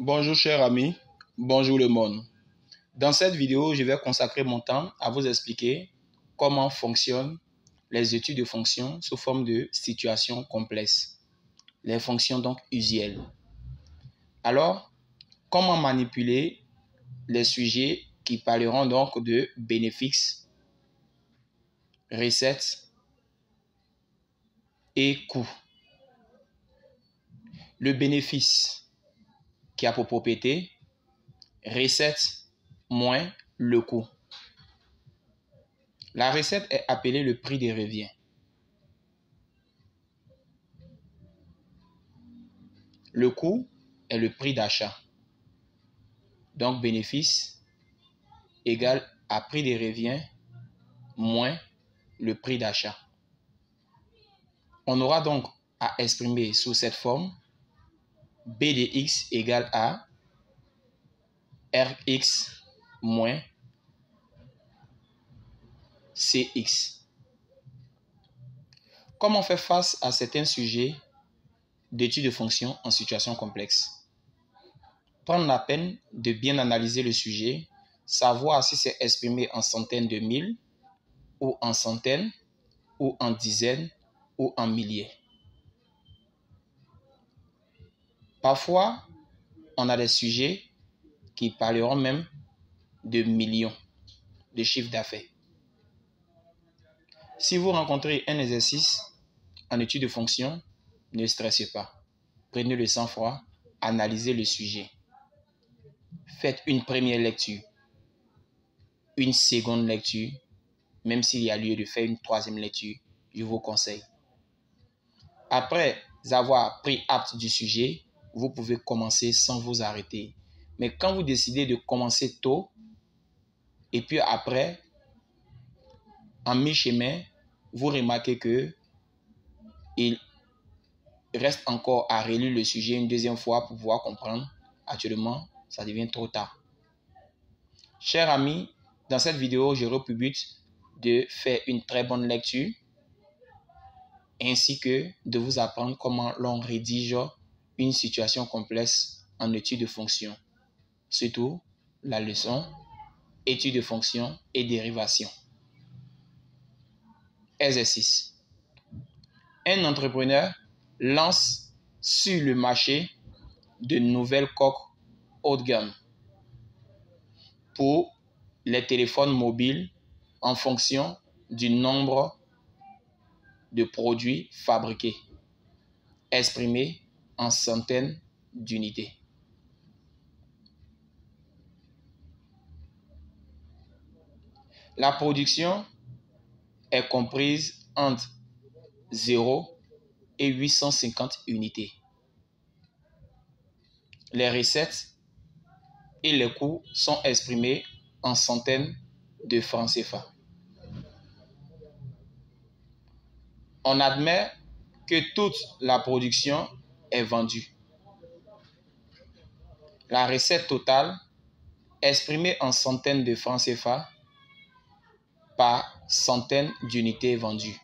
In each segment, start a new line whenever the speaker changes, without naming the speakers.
Bonjour chers amis, bonjour le monde. Dans cette vidéo, je vais consacrer mon temps à vous expliquer comment fonctionnent les études de fonctions sous forme de situations complexes. Les fonctions donc usuelles. Alors, comment manipuler les sujets qui parleront donc de bénéfices, recettes et coûts. Le bénéfice qui a pour propriété recette moins le coût. La recette est appelée le prix des revient. Le coût est le prix d'achat. Donc bénéfice égale à prix des revient moins le prix d'achat. On aura donc à exprimer sous cette forme B de x égale à Rx moins Cx. Comment faire face à certains sujets d'études de fonctions en situation complexe? Prendre la peine de bien analyser le sujet, savoir si c'est exprimé en centaines de mille, ou en centaines, ou en dizaines, ou en milliers. Parfois, on a des sujets qui parleront même de millions de chiffres d'affaires. Si vous rencontrez un exercice en étude de fonction, ne stressez pas. Prenez le sang-froid, analysez le sujet. Faites une première lecture, une seconde lecture, même s'il y a lieu de faire une troisième lecture, je vous conseille. Après avoir pris acte du sujet, vous pouvez commencer sans vous arrêter. Mais quand vous décidez de commencer tôt, et puis après, en mi-chemin, vous remarquez que il reste encore à relire le sujet une deuxième fois pour pouvoir comprendre. Actuellement, ça devient trop tard. Chers amis, dans cette vidéo, j'aurai pour but de faire une très bonne lecture ainsi que de vous apprendre comment l'on rédige une situation complexe en étude de fonction. Surtout la leçon étude de fonction et dérivation. Exercice. Un entrepreneur lance sur le marché de nouvelles coques haut de gamme pour les téléphones mobiles en fonction du nombre de produits fabriqués, exprimés en centaines d'unités. La production est comprise entre 0 et 850 unités. Les recettes et les coûts sont exprimés en centaines de francs CFA. On admet que toute la production est vendue. La recette totale, exprimée en centaines de francs CFA par centaines d'unités vendues,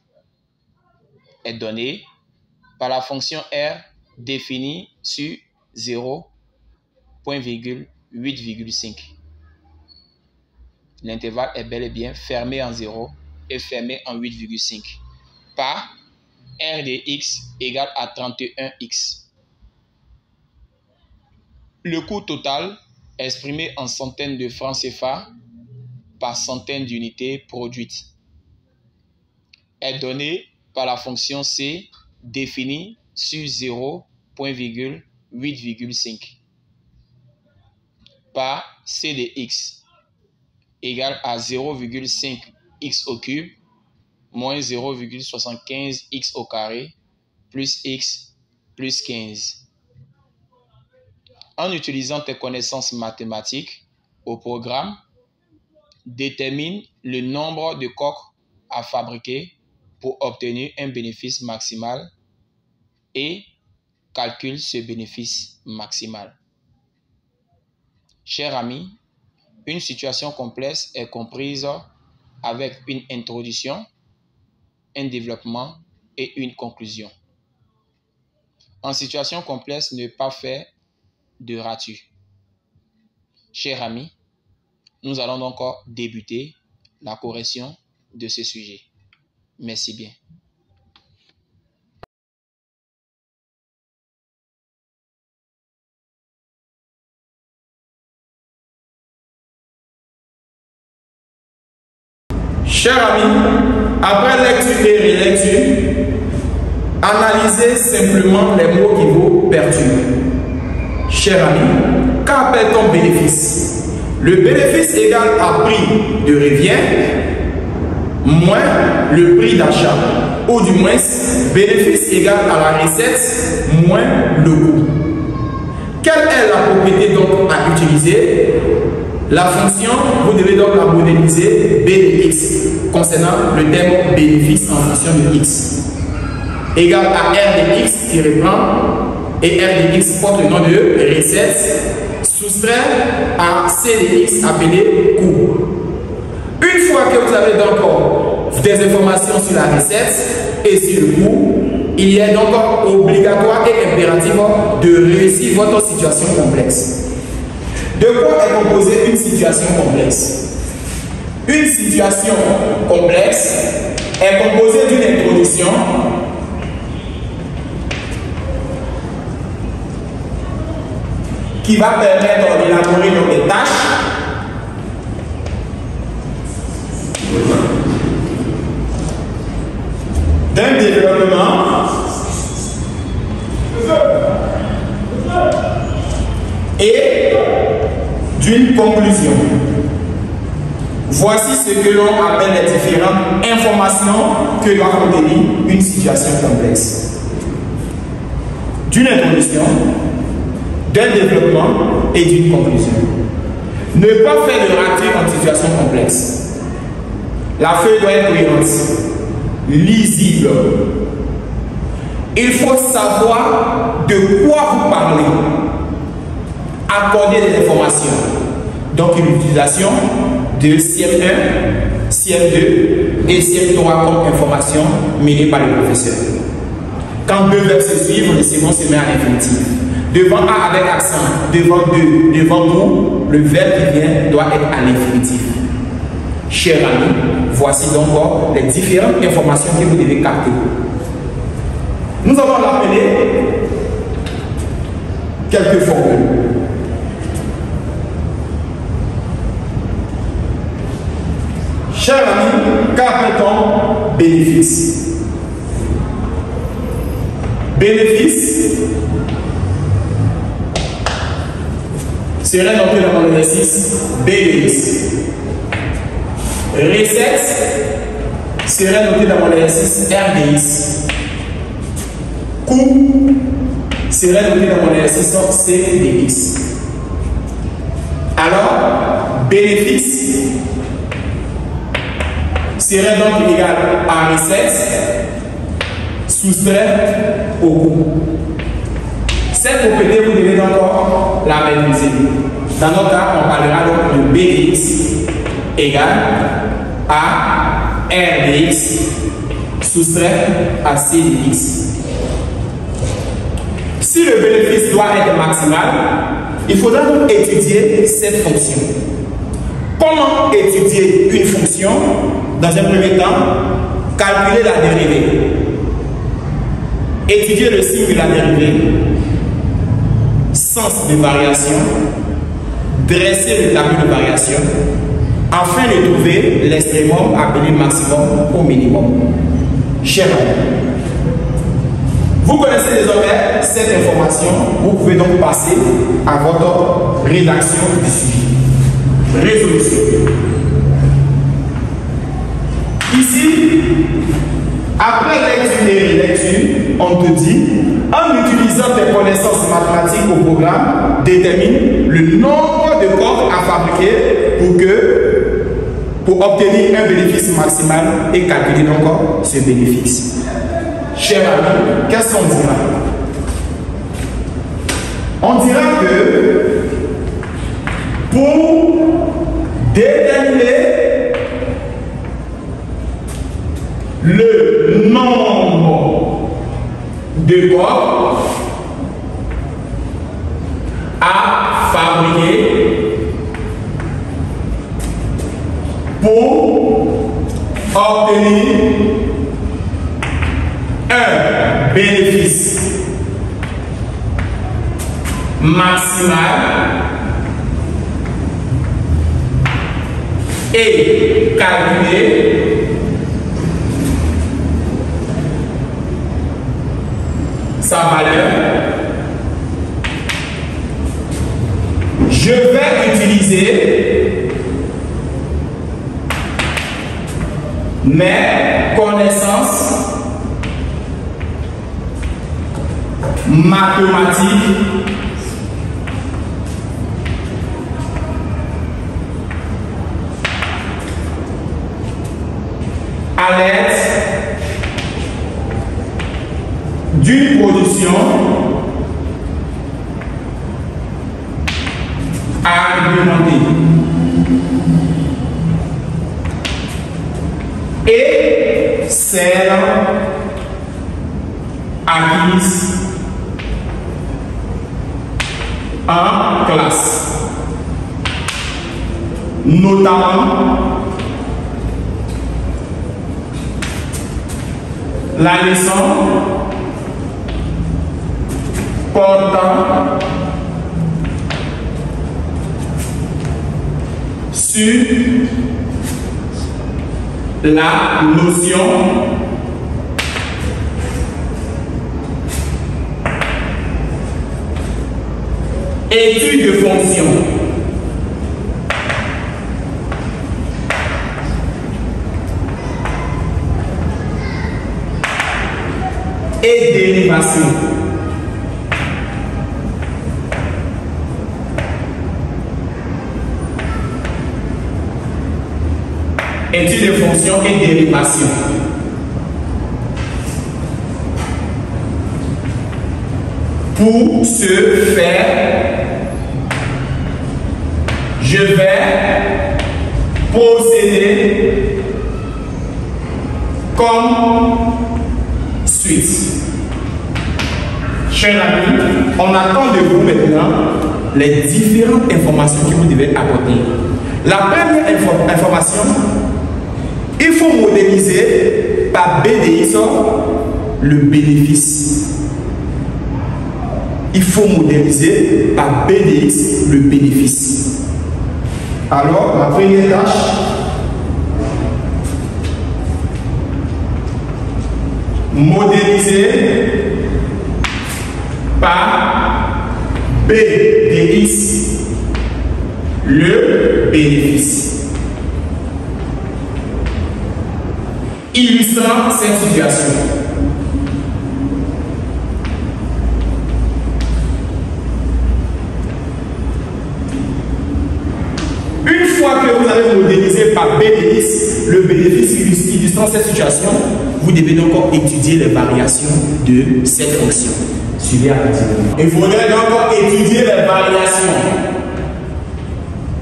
est donnée par la fonction R définie sur 0.8,5. L'intervalle est bel et bien fermé en 0 et fermé en 8,5 par R de x égale à 31x. Le coût total, exprimé en centaines de francs CFA par centaines d'unités produites, est donné par la fonction C définie sur 0.8,5 par C de x égale à 0,5 x au cube moins 0,75 x au carré plus x plus 15. En utilisant tes connaissances mathématiques au programme, détermine le nombre de coques à fabriquer pour obtenir un bénéfice maximal et calcule ce bénéfice maximal. Chers amis, une situation complexe est comprise avec une introduction, un développement et une conclusion. En situation complexe, ne pas faire de ratus. Chers amis, nous allons donc débuter la correction de ce sujet. Merci bien.
Chers amis, après lecture et relecture, analysez simplement les mots qui vous perturbent. Chers amis, qu'appelle-t-on bénéfice? Le bénéfice égale à prix de revient moins le prix d'achat, ou du moins bénéfice égale à la recette moins le coût. Quelle est la propriété donc à utiliser? La fonction, vous devez donc la modéliser B de x concernant le terme bénéfice en fonction de x égale à R de x qui reprend et R de x porte le nom de recette soustrait à C de x appelé coût. Une fois que vous avez donc des informations sur la recette et sur le coût, il est donc obligatoire et impératif de réussir votre situation complexe. De quoi est composée une situation complexe? Une situation complexe est composée d'une introduction qui va permettre d'élaborer des tâches d'un développement et d'une conclusion. Voici ce que l'on appelle les différentes informations que doit contenir une situation complexe. D'une introduction, d'un développement et d'une conclusion. Ne pas faire de rature en situation complexe. La feuille doit être cohérente, lisible. Il faut savoir de quoi vous parlez. Accorder des informations. Donc l'utilisation de CF1, CF2 et CF3 comme information menée par le professeur. Quand deux verbes se suivent, le second se met à l'infinitif. Devant A avec accent, devant deux, devant nous, le verbe qui vient doit être à l'infinitif. Chers amis, voici donc les différentes informations que vous devez capter. Nous allons l'appeler quelques formules. Chers amis, qu'appelle-t-on bénéfice? Bénéfice serait noté dans mon exercice B de x. Recette serait noté dans mon exercice R de x. Coût serait noté dans mon exercice C de x. Alors, bénéfice serait donc égal à recette soustrait au coût. Cette propriété, vous devez donc la maîtriser. Dans notre cas, on parlera donc de Bx égale à R de x soustrait à C de x. Si le bénéfice doit être maximal, il faudra donc étudier cette fonction. Comment étudier une fonction? Dans un premier temps, calculer la dérivée. Étudier le signe de la dérivée, sens de variation, dresser le tableau de variation, afin de trouver l'extrémum appelé maximum au minimum. Chers amis, vous connaissez désormais cette information, vous pouvez donc passer à votre rédaction du sujet. Résolution. Ici, après lecture et relecture, on te dit, en utilisant tes connaissances mathématiques au programme, détermine le nombre de cordes à fabriquer pour obtenir un bénéfice maximal et calculer donc ce bénéfice. Chers amis, qu'est-ce qu'on dira? On dira que pour déterminer le nombre de corps à fabriquer pour obtenir un bénéfice maximal et calculer sa valeur. Je vais utiliser mes connaissances mathématiques à l'aide d'une production argumentée et celle acquise en classe, notamment la leçon portant sur la notion étude de fonction. Et dérivation. Étude de fonction et dérivation. Pour ce faire, je vais procéder comme suite. Chers amis, on attend de vous maintenant les différentes informations que vous devez apporter. La première information, il faut modéliser par BDX le bénéfice. Il faut modéliser par BDX le bénéfice. Alors, ma première tâche, modéliser par BDX le bénéfice. Illustrant cette situation. Une fois que vous avez modélisé par BDX le bénéfice illustrant cette situation, vous devez donc étudier les variations de cette fonction. Suivez attentivement. Il faudrait donc étudier les variations.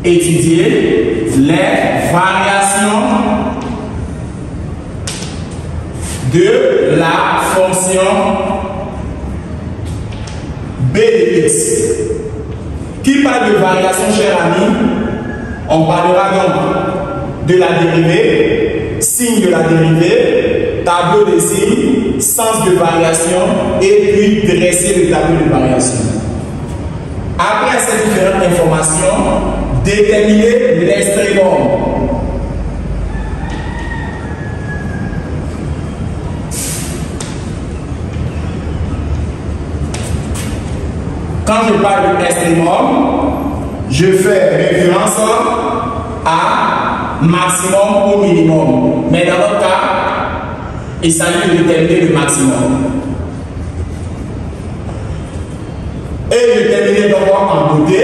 Étudier les variations de la fonction BDX. Qui parle de variation, chers amis? On parlera donc de la dérivée, signe de la dérivée, tableau de signes, sens de variation et puis dresser le tableau de variation. Après ces différentes informations, déterminer l'extrémum. Quand je parle de l'extrémum, je fais référence à maximum ou minimum. Mais dans notre cas, il s'agit de déterminer le maximum. Et de terminer d'abord en beauté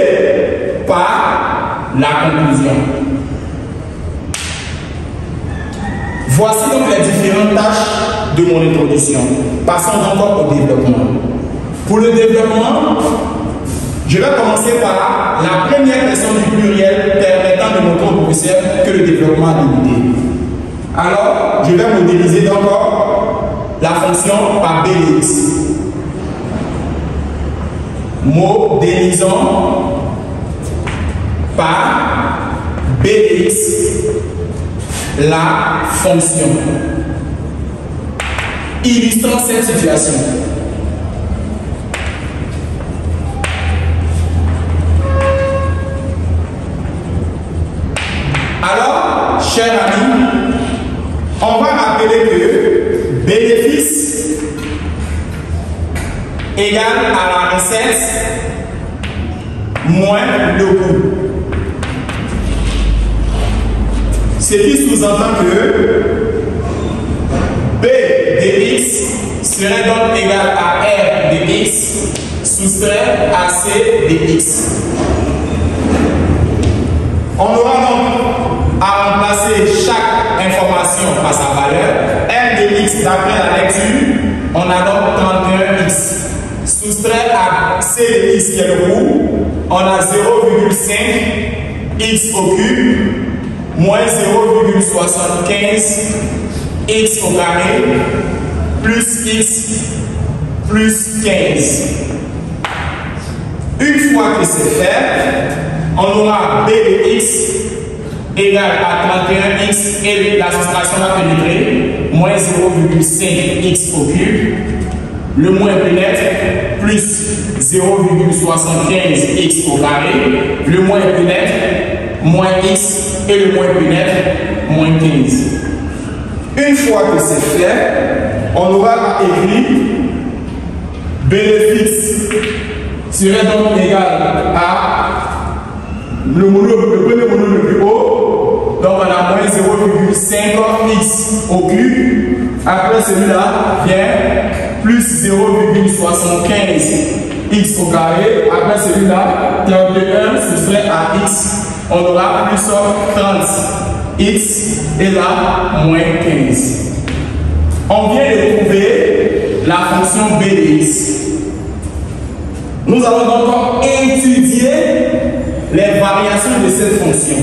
par la conclusion. Voici donc les différentes tâches de mon introduction. Passons encore au développement. Pour le développement, je vais commencer par la première personne du pluriel permettant de montrer au professeur que le développement a débuté. Alors, je vais modéliser d'abord la fonction par BDX. Modélisons par b de x, la fonction. Illustrant cette situation. Alors, chers amis, on va rappeler que bénéfice égale à la recette moins le coût. Ce qui sous-entend que B de x serait donc égal à R de x soustrait à C de x. On aura donc à remplacer chaque information par sa valeur. R de x d'après la lecture, on a donc 31x. Soustrait à C de x qui est le coût, on a 0,5 x au cube moins 0,75 x au carré plus x plus 15. Une fois que c'est fait, on aura b de x égale à 31x et la soustraction va pénétrer moins 0,5 x au cube. Le moins pénètre plus 0,75 x au carré. Le moins pénètre moins x et le moins pénètre moins 15. Une fois que c'est fait, on aura écrit bénéfice serait donc égal à le premier mono le plus haut, donc on a moins 0,5 x au cube. Après celui-là vient plus 0,75 x au carré. Après celui-là, 31, ce serait à x. On aura plus 30 x et là, moins 15. On vient de trouver la fonction b de x. Nous allons donc étudier les variations de cette fonction.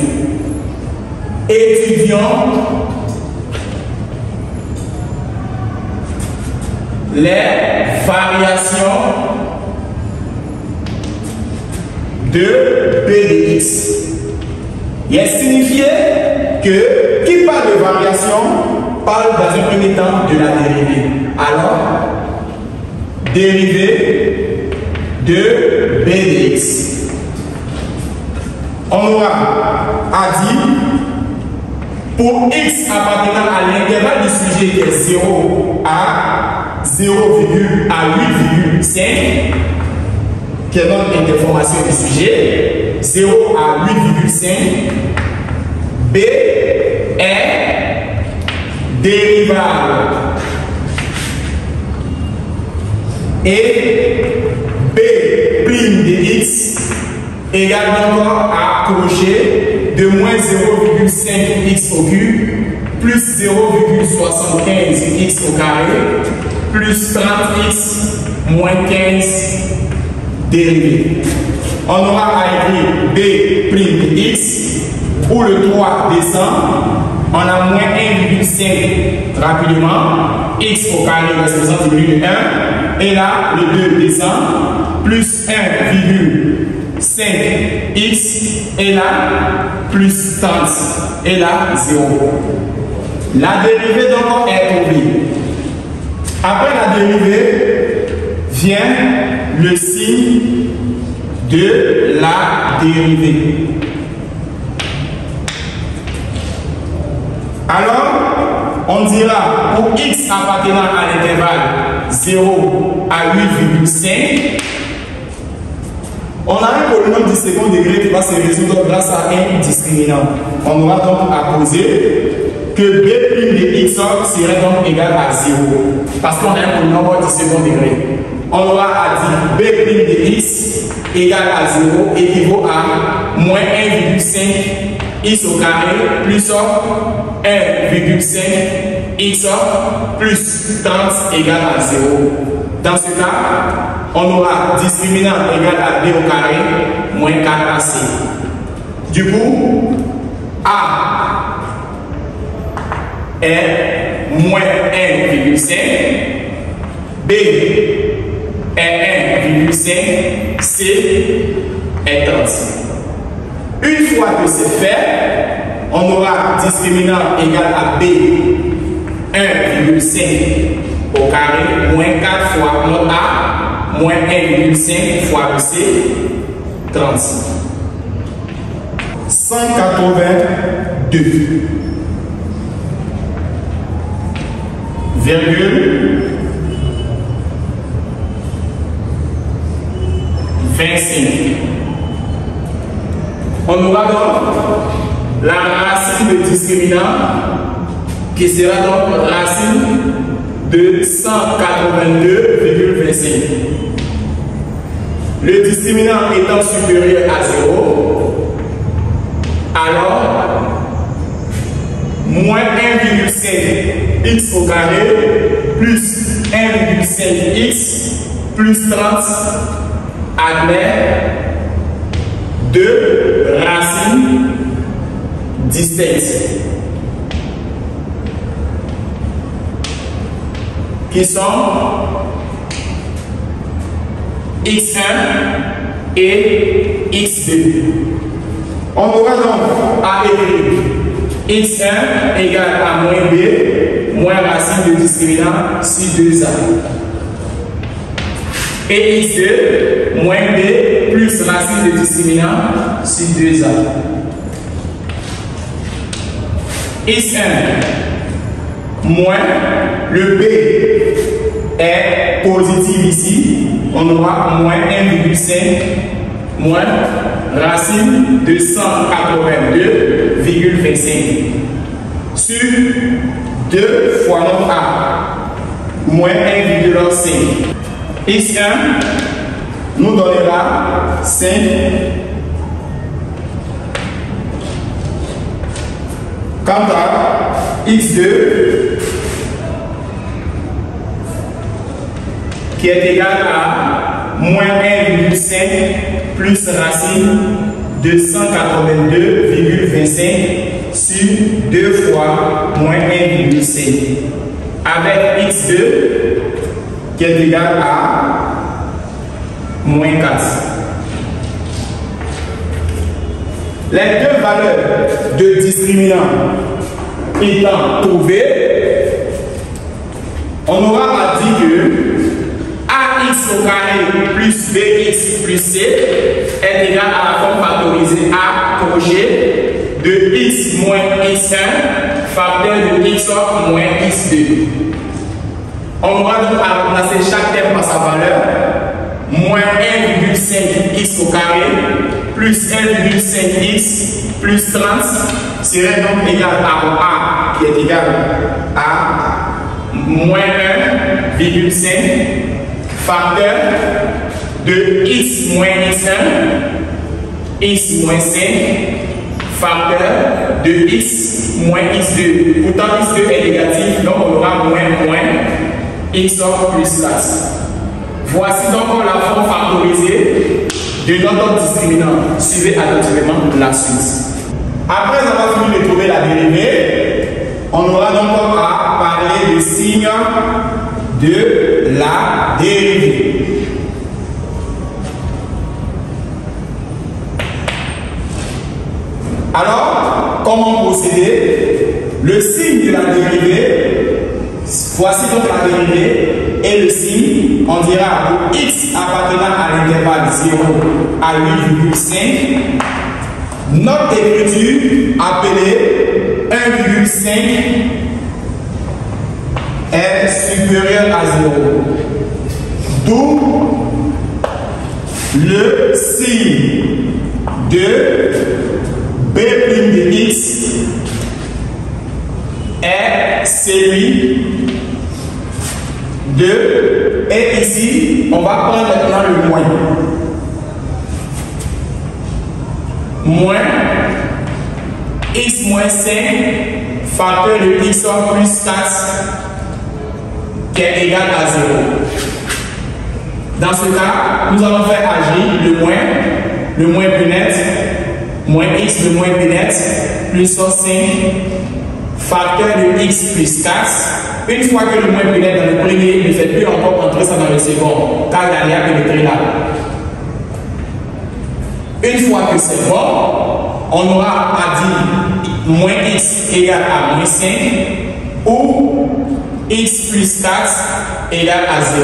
Étudions les variations de b de x. Il est signifié que qui parle de variation parle dans un premier temps de la dérivée. Alors, dérivée de b de x. On aura à dire pour x appartenant à l'intervalle du sujet qui est 0 à 8,5, qui est notre interformation du sujet, 0 à 8,5, b est dérivable et b' de x égale encore à cocher de moins 0,5 x au cube plus 0,75 x au carré plus 30x moins 15 dérivé. On aura à écrire b' de x où le 3 descend. On a moins 1,5 rapidement, x au carré représente de 1, et là le 2 descend, plus 1,5 x, et là plus 30, et là 0. La dérivée donc est trouvée. Après la dérivée vient le signe de la dérivée. Alors, on dira pour x appartenant à l'intervalle 0 à 8,5, on a un polynôme du second degré qui va se résoudre grâce à un discriminant. On aura donc à poser que b' de x serait donc égal à 0. Parce qu'on a un polynôme du second degré. On aura à dire b' de x égale à 0 équivaut à moins 1,5 x au carré plus 1,5 x plus 30 égale à 0. Dans ce cas, on aura discriminant égal à b au carré moins 4ac. Du coup, a est moins 1,5, b est 1,5, c est 30. Une fois que c'est fait, on aura discriminant égal à B 1,5 au carré moins 4 fois notre A moins 1,5 fois B C 36. 182 virgule 25. On aura donc la racine de discriminant qui sera donc racine de 182,25. Le discriminant étant supérieur à 0, alors moins 1,5 x au carré plus 1,5 x plus 30 admet deux racines distinctes qui sont x1 et x2. On aura donc à écrire x1 égale à moins b moins racine de discriminant sur 2a. Et x2 moins b plus racine de discriminant sur 2a. x1 moins le b est positif ici. On aura moins 1,5 moins racine de 182,25 sur 2 fois notre a moins 1,5. x1 nous donnera 5 quant à x2 qui est égal à moins 1,5 plus racine de 182,25 sur 2 fois moins 1,5 avec x2 qui est égal à moins 4. Les deux valeurs de discriminant étant trouvées, on aura à dire que ax au carré plus bx plus c est égal à la forme factorisée a crochet de x moins x1 facteur de x moins x2. On aura donc à remplacer chaque terme par sa valeur. Moins 1,5 x au carré plus 1,5 x plus 30 serait donc égal à a qui est égal à moins 1,5 facteur de x moins x1 x moins 5 facteur de x moins x2. Pourtant x2 est négatif, donc on aura moins x plus 4. Voici donc la forme factorisée de notre discriminant. Suivez attentivement la suite. Après avoir fini de trouver la dérivée, on aura donc à parler du signe de la dérivée. Alors, comment procéder? Le signe de la dérivée, voici donc la dérivée. Et le signe, on dira pour x appartenant à l'intervalle 0 à 8,5, notre écriture appelée 1,5 est supérieure à 0. D'où le signe de b' de x est celui de, et ici, on va prendre maintenant le moins. Moins x moins 5 facteur de x plus 4 qui est égal à 0. Dans ce cas, nous allons faire agir le moins plus net, moins x le moins plus net, plus 5 facteur de x plus 4. Une fois que le moins plus net dans le premier ne fait plus encore entrer ça dans le second, car il n'y a pénétré là. Une fois que c'est bon, on aura à dire moins x égale à moins 5 ou x plus 4 égale à 0.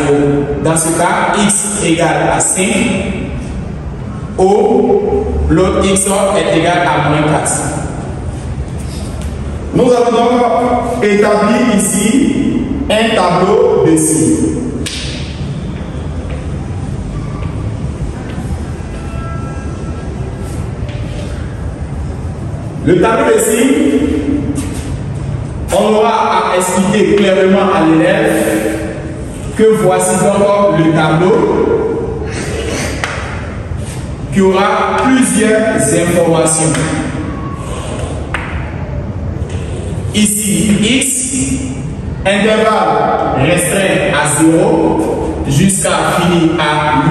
Dans ce cas, x égale à 5 ou l'autre x est égal à moins 4. Nous avons donc établi ici un tableau de signes. Le tableau de signes, on aura à expliquer clairement à l'élève que voici donc le tableau qui aura plusieurs informations. Ici, x, intervalle restreint à 0 jusqu'à finir à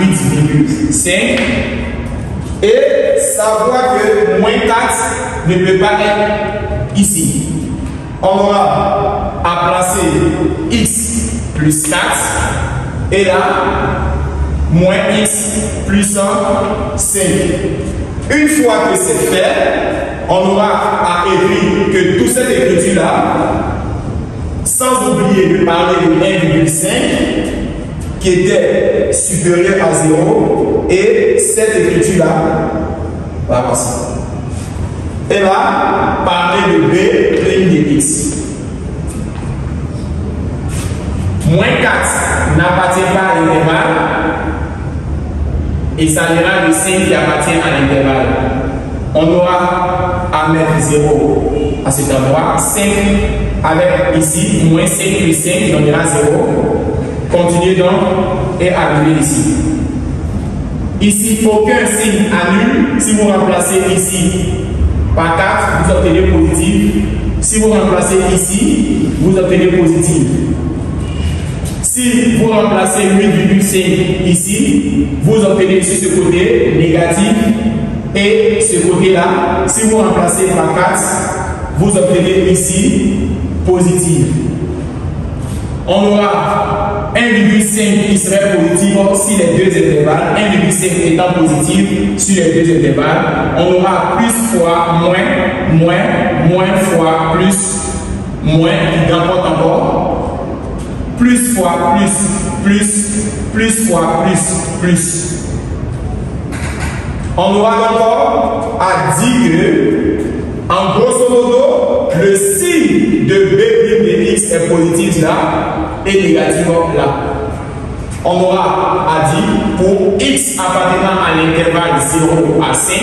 8,5 et savoir que moins 4 ne peut pas être ici. On aura à placer x plus 4 et là, moins x plus 1, 5. Une fois que c'est fait, on aura à écrire que toute cette écriture-là, sans oublier de parler de 1,5 qui était supérieur à 0 et cette écriture-là va passer. Et là, parler de b prime de x. Moins 4 n'appartient pas à l'intervalle et ça ira le 5 qui appartient à l'intervalle. On aura à mettre 0 à cet endroit, 5 avec ici, moins 5 plus 5 donnera 0. Continuez donc et arrivez ici. Ici, aucun signe annule. Si vous remplacez ici par 4, vous obtenez positif. Si vous remplacez ici, vous obtenez positif. Si vous remplacez 8,5 ici, vous obtenez ici ce côté négatif et ce côté-là. Si vous remplacez par 4, vous obtenez ici positif. On aura 1,5 qui serait positif si les deux intervalles, 1,5 étant positif sur les deux intervalles. On aura plus fois moins fois plus, moins qui remporte encore, plus fois plus fois plus. On aura encore à dire que, en grosso modo, le signe de b' de x est positif là et négatif là. On aura à dire pour x appartenant à l'intervalle 0 à 5,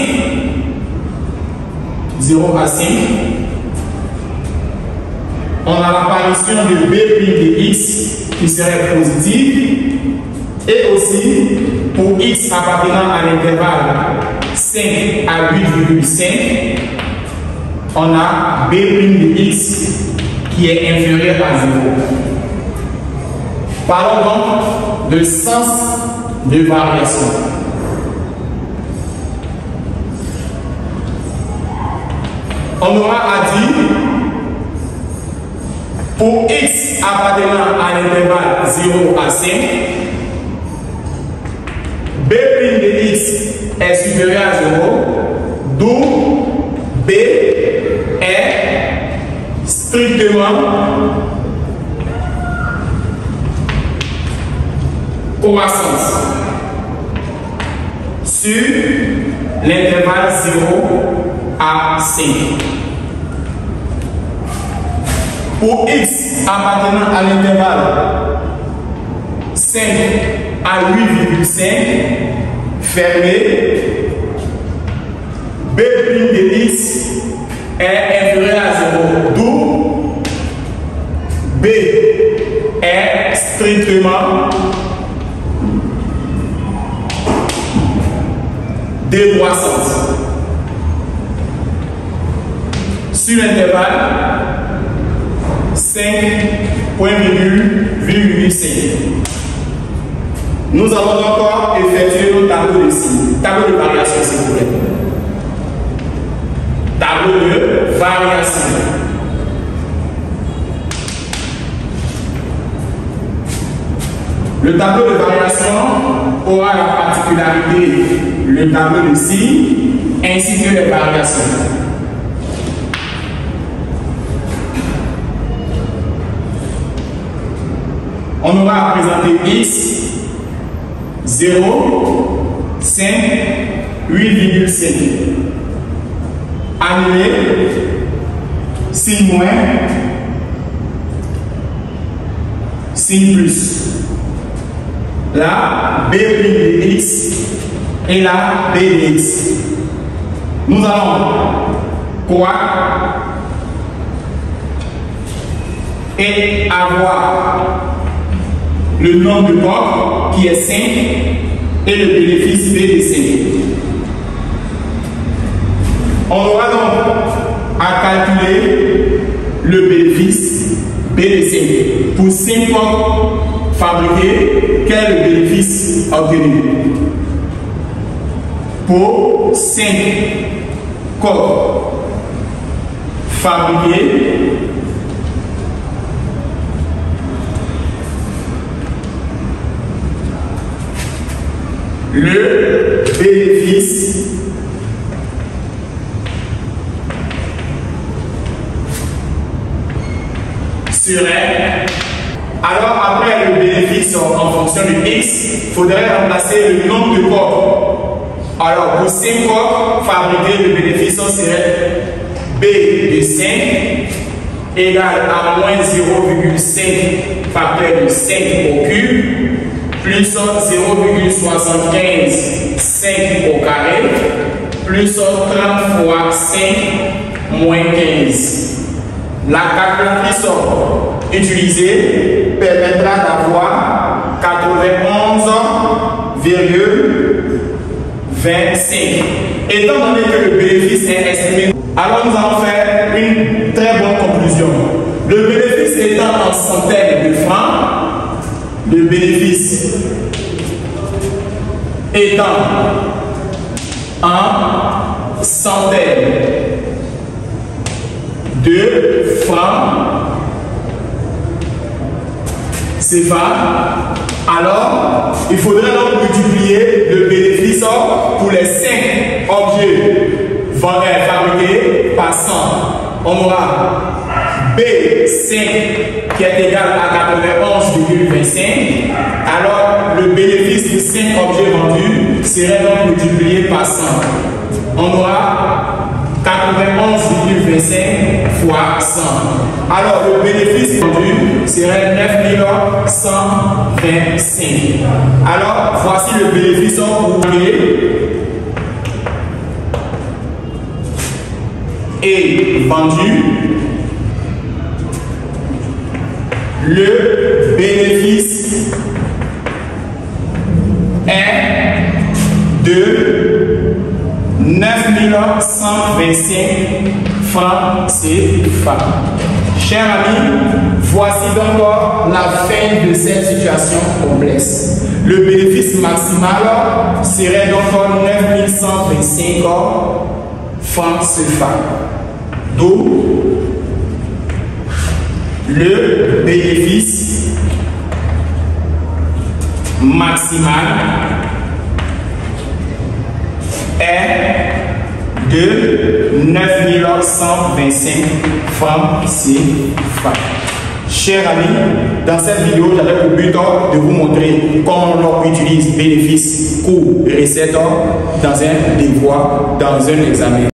0 à 5, on a l'apparition de b' de x qui serait positif et aussi pour x appartenant à l'intervalle 5 à 8,5, on a b' de x qui est inférieur à 0. Parlons donc de sens de variation. On aura à dire pour x appartenant à l'intervalle 0 à 5, b' de x est supérieur à 0, d'où b est strictement croissance sur l'intervalle 0 à 5. Pour x appartenant à l'intervalle 5 à 8,5 fermé, b' de x est inférieur à 0, d'où b est strictement décroissante sur l'intervalle 5,5. Nous allons encore effectuer nos tableaux de signes. Tableau de variation, s'il vous plaît. Tableau de variation. Le tableau de variation aura la particularité, le tableau de signes, ainsi que les variations. On aura à présenter x, 0, 5, 8,5. Annuler, 6 moins, 6 plus. Là, b' de x et là, b de x. Nous allons croire et avoir le nombre de corps qui est 5 et le bénéfice b de 5. On aura donc à calculer le bénéfice b de 5. Pour 5 corps fabriqués, quel est le bénéfice obtenu? Pour 5 corps fabriqués, le bénéfice serait, alors après le bénéfice en fonction de x, il faudrait remplacer le nombre de corps. Alors pour 5 corps fabriqués, le bénéfice serait b de 5 égale à moins 0,5 facteur de 5 au cube plus 0,75 5 au carré plus 30 fois 5 moins 15. La calculatrice utilisée permettra d'avoir 91,25. Étant donné que le bénéfice est estimé, alors nous allons faire une très bonne conclusion. Le bénéfice étant en centaines de francs, le bénéfice étant en centaines de francs CFA, alors il faudrait donc multiplier le bénéfice pour les 5 objets fabriqués par 100. On aura B5 qui est égal à 91,25. Alors le bénéfice de 5 objets vendus serait donc multiplié par 100. On aura 91,25 fois 100. Alors le bénéfice vendu serait 9125. Alors voici le bénéfice et vendu. Le bénéfice est de 9125 francs CFA. Chers amis, voici donc la fin de cette situation complexe. Le bénéfice maximal serait donc 9125 francs CFA. D'où le bénéfice maximal est de 9125 francs CFA. Chers amis, dans cette vidéo, j'avais pour but de vous montrer comment on utilise bénéfice, coût et recette dans un devoir, dans un examen.